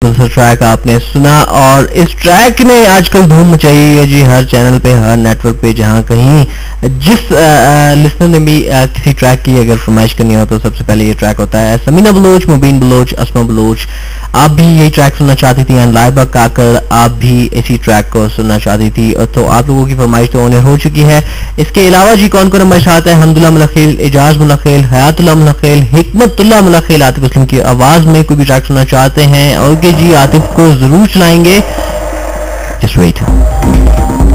Track आपने सुना और इस ट्रैक ने आजकल धूम मचाई है जी, हर चैनल पे, हर नेटवर्क पे, जहां कहीं जिस लिसनर ने भी किसी ट्रैक की अगर फरमाइश करनी हो तो सबसे पहले ये ट्रैक होता है। समीना बलोच, मुबीन बलोच, अस्मा बलोच, आप भी यही ट्रैक सुनना चाहती थी। एंड लाइबा काकड़, आप भी इसी ट्रैक को सुनना चाहती थी, तो आप लोगों की फरमाइश तो ऑनर हो चुकी है। इसके अलावा जी कौन कौन हमारे साथ है? हमदुल्ला मुलाखिल, एजाज मुलाखिल, हयातुल्लाह मुलाखिल, हिकमतुल्लाह मुलाखिल, आतिफ असलम की आवाज में कोई भी ट्रैक सुनना चाहते हैं? ओके जी, आतिफ को जरूर चलाएंगे, जस्ट वेट।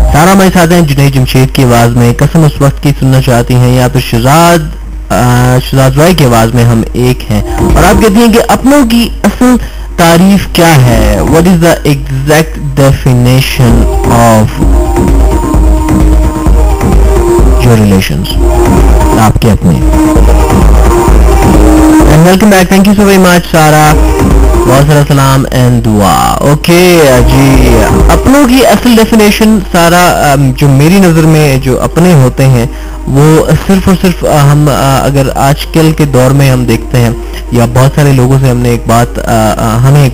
सारा हमारे साथ हैं जुनैद जमशेद की आवाज में कसम उस वक्त की सुनना चाहती हैं, या फिर शहजाद रॉय की आवाज में हम एक हैं। और आप कहती हैं कि अपनों की असल तारीफ क्या है? What is the exact definition of your relations? आपके अपने। And welcome back, thank you so very much सारा, बहुत सारा सलाम एंड दुआ। ओके जी, अपनों की असल डेफिनेशन सारा, जो मेरी नज़र में जो अपने होते हैं वो सिर्फ और सिर्फ हम अगर आजकल के दौर में हम देखते हैं या बहुत सारे लोगों से हमें एक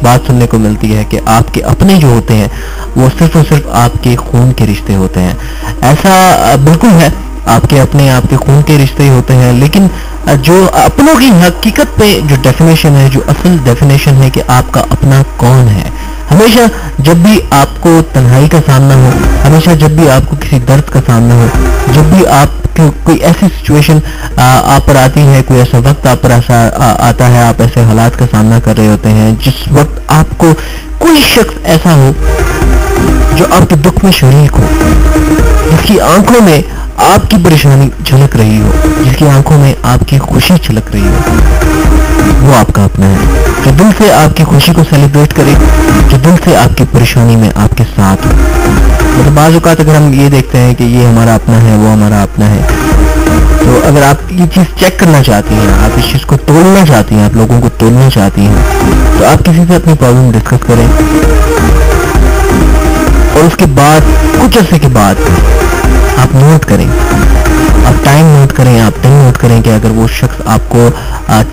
बात सुनने को मिलती है कि आपके अपने जो होते हैं वो सिर्फ और सिर्फ आपके खून के रिश्ते होते हैं। ऐसा बिल्कुल है, आपके अपने आपके खून के रिश्ते ही होते हैं, लेकिन जो अपनों की हकीकत पे जो डेफिनेशन है, जो असल डेफिनेशन है कि आपका अपना कौन है। हमेशा जब भी आपको तन्हाई का सामना हो, हमेशा जब भी आपको किसी दर्द का सामना हो, जब भी आप कोई ऐसी सिचुएशन आप पर आती है, कोई ऐसा वक्त आप पर ऐसा आता है, आप ऐसे हालात का सामना कर रहे होते हैं जिस वक्त आपको कोई शख्स ऐसा हो जो आपके दुख में शरीक हो, जिसकी आंखों में आपकी परेशानी झलक रही हो, जिसकी आंखों में आपकी खुशी झलक रही हो, वो आपका अपना है। जो दिल से आपकी खुशी को सेलिब्रेट करे, जो दिल से आपकी परेशानी में आपके साथ हो। मतलब बाज़ औक़ात अगर हम ये देखते हैं कि ये हमारा अपना है, वो हमारा अपना है, तो अगर आप ये चीज़ चेक करना चाहती हैं, आप इस चीज़ को तोड़ना चाहती हैं, आप लोगों को तोड़ना चाहती हैं, तो आप किसी से अपनी प्रॉब्लम डिस्कस करें और उसके बाद कुछ अर्से के बाद आप नोट करें, आप टाइम नोट करें, आप दिन नोट करें कि अगर वो शख्स आपको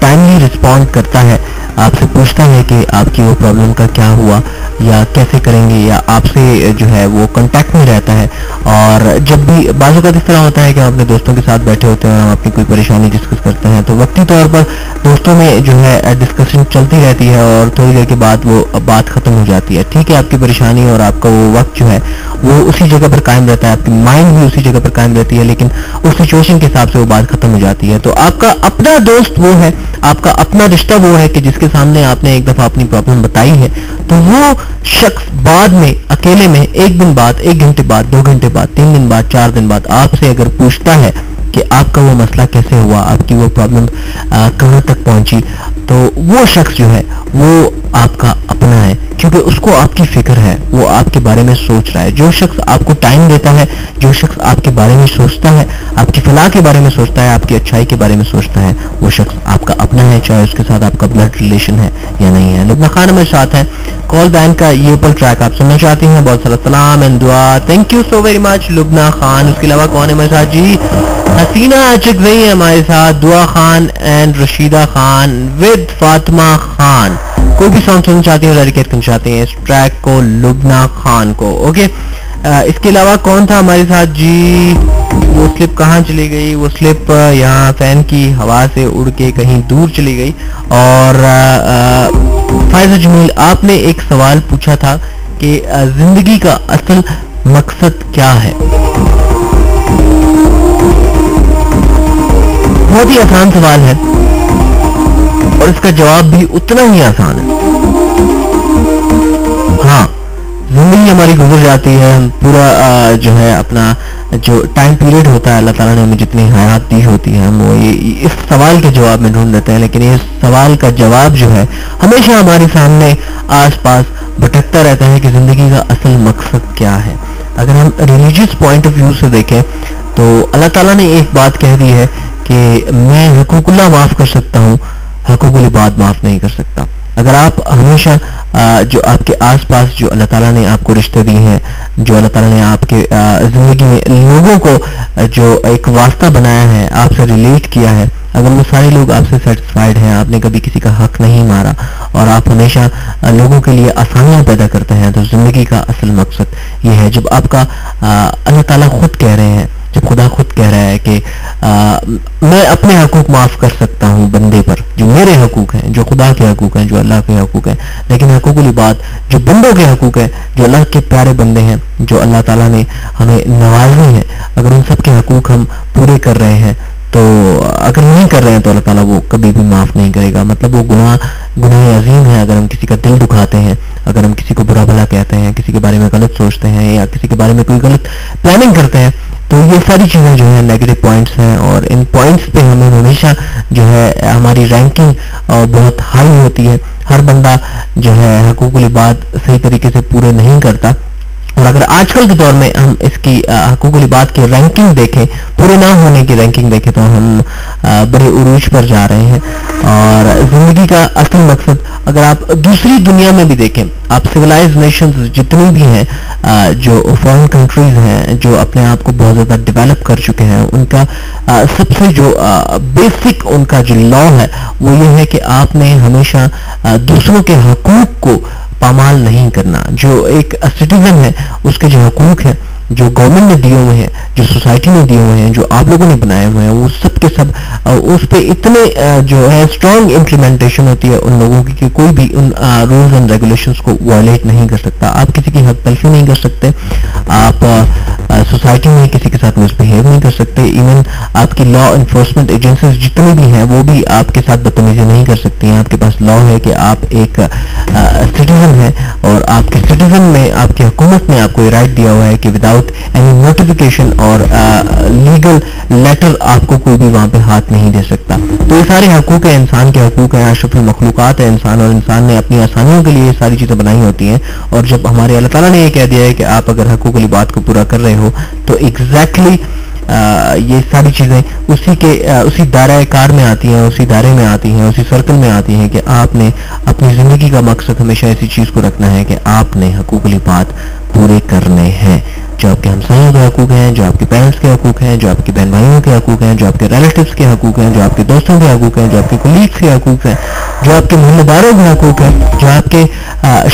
टाइमली रिस्पॉन्ड करता है, आपसे पूछता है कि आपकी वो प्रॉब्लम का क्या हुआ या कैसे करेंगे, या आपसे जो है वो कांटेक्ट में रहता है। और जब भी बाज़ औक़ात इस तरह होता है कि हम अपने दोस्तों के साथ बैठे होते हैं और हम अपनी कोई परेशानी डिस्कस करते हैं, तो वक्ती तौर पर दोस्तों में जो है डिस्कशन चलती रहती है और थोड़ी देर के बाद वो बात ख़त्म हो जाती है। ठीक है, आपकी परेशानी और आपका वो वक्त जो है वो उसी जगह पर कायम रहता है, आपकी माइंड भी उसी जगह पर कायम रहती है, लेकिन उस सिचुएशन के हिसाब से वो बात खत्म हो जाती है। तो आपका अपना दोस्त वो है, आपका अपना रिश्ता वो है कि जिसके सामने आपने एक दफा अपनी प्रॉब्लम बताई है, तो वो शख्स बाद में अकेले में एक दिन बाद, 1 घंटे बाद, 2 घंटे बाद, 3 दिन बाद, 4 दिन बाद आपसे अगर पूछता है कि आपका वो मसला कैसे हुआ, आपकी वो प्रॉब्लम कहाँ तक पहुंची, तो वो शख्स जो है वो आपका अपना है, क्योंकि उसको आपकी फिक्र है, वो आपके बारे में सोच रहा है। जो शख्स आपको टाइम देता है, जो शख्स आपके बारे में सोचता है, आपकी फलाह के बारे में सोचता है, आपकी अच्छाई के बारे में सोचता है, वो शख्स आपका अपना है, चाहे उसके साथ आपका ब्लड रिलेशन है या नहीं है। लुबना खान हमारे साथ है, कॉल बैंड का ये ऊपर ट्रैक आप सुनना चाहती हैं, बहुत सारा सलाम एंड दुआ, thank you so very much Lubna Khan. उसके अलावा कौन है हमारे साथ जी? हसीना अचकज़ई है हमारे साथ, दुआ खान एंड रशीदा खान विद फातिमा खान। कोई भी सॉन्ग सुनना चाहती है, डेडिकेट करना चाहती हैं इस ट्रैक को लुबना खान को। ओके, इसके अलावा कौन था हमारे साथ जी? वो स्लिप कहाँ चली गई? वो स्लिप यहाँ फैन की हवा से उड़ के कहीं दूर चली गई। और फायजा जमील, आपने एक सवाल पूछा था कि जिंदगी का असल मकसद क्या है। बहुत ही आसान सवाल है और इसका जवाब भी उतना ही आसान है। हाँ, जिंदगी हमारी गुजर जाती है, हम पूरा जो है अपना जो टाइम पीरियड होता है, अल्लाह ताला ने हमें जितनी हयात दी होती है, हम वो ये इस सवाल के जवाब में ढूंढ लेते हैं, लेकिन इस सवाल का जवाब जो है हमेशा हमारे सामने आसपास भटकता रहता है कि जिंदगी का असल मकसद क्या है। अगर हम रिलीजियस पॉइंट ऑफ व्यू से देखें तो अल्लाह ताला ने एक बात कह दी है कि मैं हुकूकुल्लाह माफ कर सकता हूँ, हुकूकुल इबाद माफ नहीं कर सकता। अगर आप हमेशा जो आपके आसपास जो अल्लाह ताला ने आपको रिश्ते दिए हैं, जो अल्लाह ताला ने आपके जिंदगी में लोगों को जो एक वास्ता बनाया है, आपसे रिलेट किया है, اگر وہ سارے لوگ آپ سے سیٹسفائیڈ ہیں, آپ نے کبھی کسی کا حق نہیں مارا اور آپ ہمیشہ لوگوں کے لیے آسانیاں پیدا کرتے ہیں, تو زندگی کا اصل مقصد یہ ہے. جب آپ کا اللہ تعالیٰ خود کہہ رہے ہیں, جب خدا خود کہہ رہا ہے کہ میں اپنے حقوق معاف کر سکتا ہوں بندے پر, جو میرے حقوق ہیں, جو خدا کے حقوق ہیں, جو اللہ کے حقوق ہیں, لیکن حقوق العباد جو بندوں کے حقوق ہیں, جو اللہ کے پیارے بندے ہیں, جو اللہ تعالیٰ نے ہمیں نوازے ہیں, اگر ان سب کے حقوق ہم پورے کر رہے ہیں, تو اگر نہیں کر رہے ہیں تو اللہ تعالیٰ وہ کبھی بھی معاف نہیں کرے گا. مطلب وہ گناہ عظیم ہے اگر ہم کسی کا دل دکھاتے ہیں, اگر ہم کسی کو برا بھلا کہتے ہیں, کسی کے بارے میں غلط سوچتے ہیں, یا کسی کے بارے میں کوئی غلط پلاننگ کرتے ہیں, تو یہ ساری چیزیں جو ہیں نیگیٹو پوائنٹس ہیں, اور ان پوائنٹس پہ ہمیں ہمیشہ جو ہے ہماری رینکنگ بہت ہائی ہوتی ہے. ہر بندہ جو ہے حقوق العباد صحیح طریقے سے پورے نہیں کرتا, اور اگر آج کل کے دور میں ہم اس کی حقوق العباد کی رینکنگ دیکھیں, پورے نہ ہونے کی رینکنگ دیکھیں, تو ہم بڑے عروج پر جا رہے ہیں. اور زندگی کا اصل مقصد اگر آپ دوسری دنیا میں بھی دیکھیں, آپ سویلائز نیشنز جتنی بھی ہیں, جو فارن کنٹریز ہیں, جو اپنے آپ کو بہت زیادہ ڈیولپ کر چکے ہیں, ان کا سب سے جو بیسک ان کا جو لا ہے وہ یہ ہے کہ آپ نے ہمیشہ دوسروں کے حقوق کو پامال نہیں کرنا. جو ایک سٹیزن ہے اس کے جو حقوق ہیں, جو گورنمنٹ نے دیے ہوئے ہیں, جو سوسائٹی نے دیے ہوئے ہیں, جو آپ لوگوں نے بنائے ہوئے ہیں, وہ سب کے سب اس پہ اتنے جو ہے اسٹرانگ امپلیمنٹیشن ہوتی ہے ان لوگوں کی کہ کوئی بھی ان رولز اینڈ ریگولیشنز کو وائلیٹ نہیں کر سکتا. آپ کسی کی حق تلفی نہیں کر سکتے, آپ سوسائٹی میں کسی کے ساتھ مس بہیو نہیں کر سکتے, ایون آپ کی لا انفورسمنٹ ایجنسیز جتنی بھی ہیں وہ بھی آپ کے ساتھ بدتمیزی نہیں کر سکتی ہیں. آپ کے پاس لا ہے کہ آپ ایک سٹیزن ہیں, اور آپ کے سٹیزن میں آپ کی حکومت نے آپ کو یہ رائٹ دیا ہوا ہے کہ وداؤٹ اینی نوٹیفیکیشن اور لیگل لیٹر آپ کو کوئی بھی وہاں پہ ہاتھ نہیں دے سکتا. تو یہ سارے حقوق ہیں, انسان کے حقوق ہیں, اشرف المخلوقات ہے انسان, اور انسان نے اپنی آسانیوں کے لیے یہ ساری چیزیں بنائی ہوتی ہیں. اور جب ہمارے اللہ تعالیٰ نے یہ کہہ دیا ہے کہ آپ اگر حقوق العباد کو پورا کر رہے ہو, تو ایگزیکٹلی یہ ساری چیزیں اسی دائرہ کار میں آتی ہیں, اسی دائرے میں آتی ہیں, اسی سرکل میں آتی ہیں کہ آپ نے اپنی زندگی کا مقصد ہمیشہ ایسی چیز کو رکھنا ہے کہ آپ نے حقوق العباد پورے کرنے ہیں. جو آپ کے ہمسایوں کے حقوق ہیں, جو آپ کے پیرنٹس کے حقوق ہیں, جو آپ کے بہن بھائیوں کے حقوق ہیں, جو آپ کے ریلیٹیوز کے حقوق ہیں, جو آپ کے دوستوں کے حقوق ہیں, جو آپ کے کولیگس کے حقوق ہیں, جو آپ کے محلے داروں کے حقوق ہیں, جو آپ کے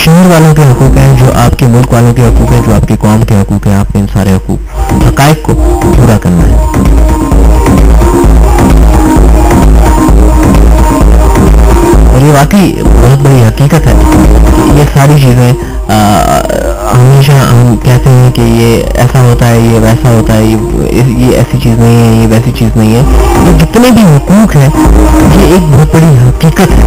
شہر والوں کے حقوق ہیں, جو آپ کے ملک والوں کے حقوق ہیں, جو آپ کی قوم کے حقوق ہیں, آپ کے ان سارے حقائق کو پورا کرنا ہے. اور یہ واقعی بہت بڑی حقیقت ہے. یہ ساری چیزیں ہمیشہ ہم کہتے ہیں کہ یہ ایسا ہوتا ہے, یہ ویسا ہوتا ہے, یہ ایسی چیز نہیں ہے, یہ ویسی چیز نہیں ہے. تو جتنے بھی حقوق ہیں یہ ایک بہت بڑی حقیقت ہے.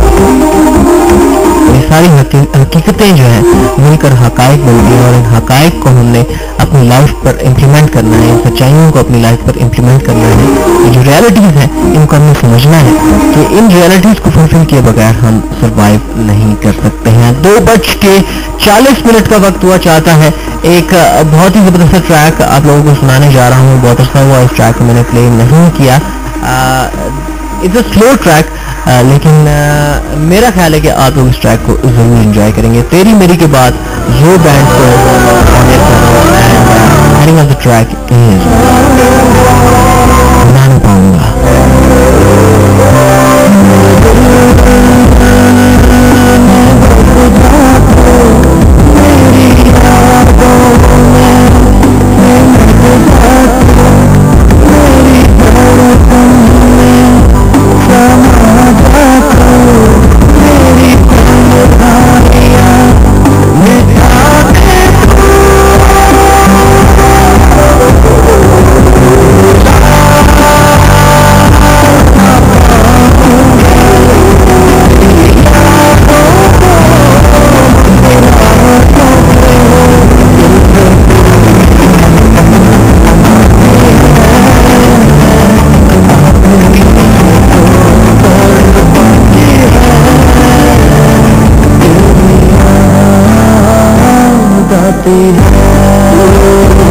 یہ ساری حقیقتیں جو ہیں مل کر حقائق بنتی ہیں, اور ان حقائق کو ہم نے اپنی لائف پر امپلیمنٹ کرنا ہے, ان سچائیوں کو اپنی لائف پر امپلیمنٹ کرنا ہے. یہ جو ریالٹیز ہیں ان کو ہمیں سمجھنا ہے کہ ان ریالٹیز کو فلفل کیے بغیر ہم سروائیو نہیں کر سکتے ہیں. 2:40 کا وقت ہوا چاہتا ہے. ایک بہت ہی زبردست ٹریک آپ لوگوں کو سنانے جا رہا ہوں. بہت عرصہ ہوا اس ٹریک کو میں نے پلے نہیں کیا. اٹس اے سلو ٹریک, لیکن میرا خیال ہے کہ آپ لوگ اس ٹریک کو ضرور انجوائے کریں گے. تیری میری کے بعد زو بینڈ کو ٹریک بنا نہیں پاؤں گا. ہے